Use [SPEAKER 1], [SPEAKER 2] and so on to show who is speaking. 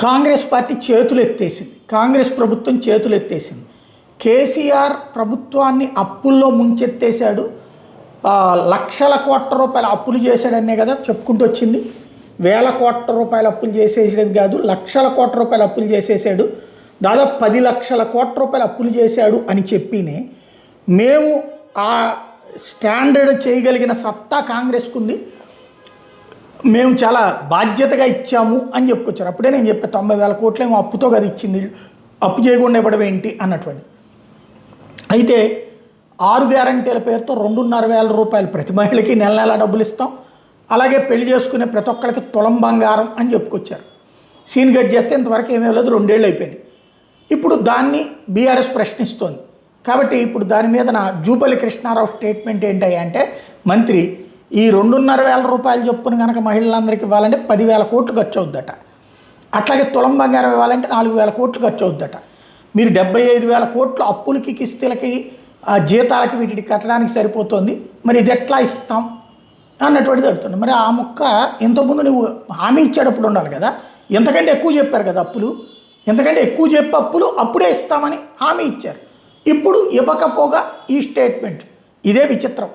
[SPEAKER 1] Congress party చేతులు ఎత్తేసింది. కాంగ్రెస్ ప్రభుత్వం చేతులు ఎత్తేసింది. కేసీఆర్ ప్రభుత్వాన్ని అప్పుల్లో ముంచెత్తేశాడు. లక్షల కోట్ల రూపాయల అప్పులు చేశాడనే కదా చెప్పుకుంటూ వచ్చింది. వేల కోట్ల రూపాయల అప్పులు చేసేసేది కాదు, లక్షల కోట్ల రూపాయల అప్పులు చేసేసాడు. దాదాపు 10 లక్షల కోట్ల రూపాయల అప్పులు చేశాడు అని చెప్పినే మేము ఆ స్టాండర్డ్ చేయగలిగిన సత్తా కాంగ్రెస్కు ఉంది, మేము చాలా బాధ్యతగా ఇచ్చాము అని చెప్పుకొచ్చారు. అప్పుడే నేను చెప్పాను 90,000 కోట్లు ఏమో అప్పుతో కదా ఇచ్చింది, అప్పు చేయకుండా ఇవ్వడం ఏంటి అన్నటువంటి. అయితే 6 గ్యారంటీల పేరుతో 2,500 రూపాయలు ప్రతి మహిళకి నెల నెల డబ్బులు ఇస్తాం, అలాగే పెళ్లి చేసుకునే ప్రతి ఒక్కరికి తులం బంగారం అని చెప్పుకొచ్చారు. సీన్ గట్ చేస్తే ఇంతవరకు ఏమీ లేదు, 2 ఏళ్ళు అయిపోయింది. ఇప్పుడు దాన్ని బీఆర్ఎస్ ప్రశ్నిస్తోంది. కాబట్టి ఇప్పుడు దాని మీద నా జూపల్లి కృష్ణారావు స్టేట్మెంట్ ఏంటి అంటే, మంత్రి ఈ 2,500 రూపాయలు చొప్పున కనుక మహిళలందరికీ ఇవ్వాలంటే 10,000 కోట్లు ఖర్చు అవుద్దట, అట్లాగే తులం బంగారం ఇవ్వాలంటే 4,000 కోట్లు ఖర్చు అవుద్దట. మీరు 75,000 కోట్లు అప్పులకి కిస్తీలకి జీతాలకి వీటికి కట్టడానికి సరిపోతుంది, మరి ఇది ఎట్లా ఇస్తాం అన్నటువంటిది అడుగుతుంది. మరి ఆ ముక్క ఇంతకుముందు నువ్వు హామీ ఇచ్చేటప్పుడు ఉండాలి కదా, ఎంతకంటే ఎక్కువ చెప్పారు కదా అప్పులు, ఎంతకంటే ఎక్కువ చెప్పి అప్పులు అప్పుడే ఇస్తామని హామీ ఇచ్చారు. ఇప్పుడు ఇవ్వకపోగా ఈ స్టేట్మెంట్, ఇదే విచిత్రం.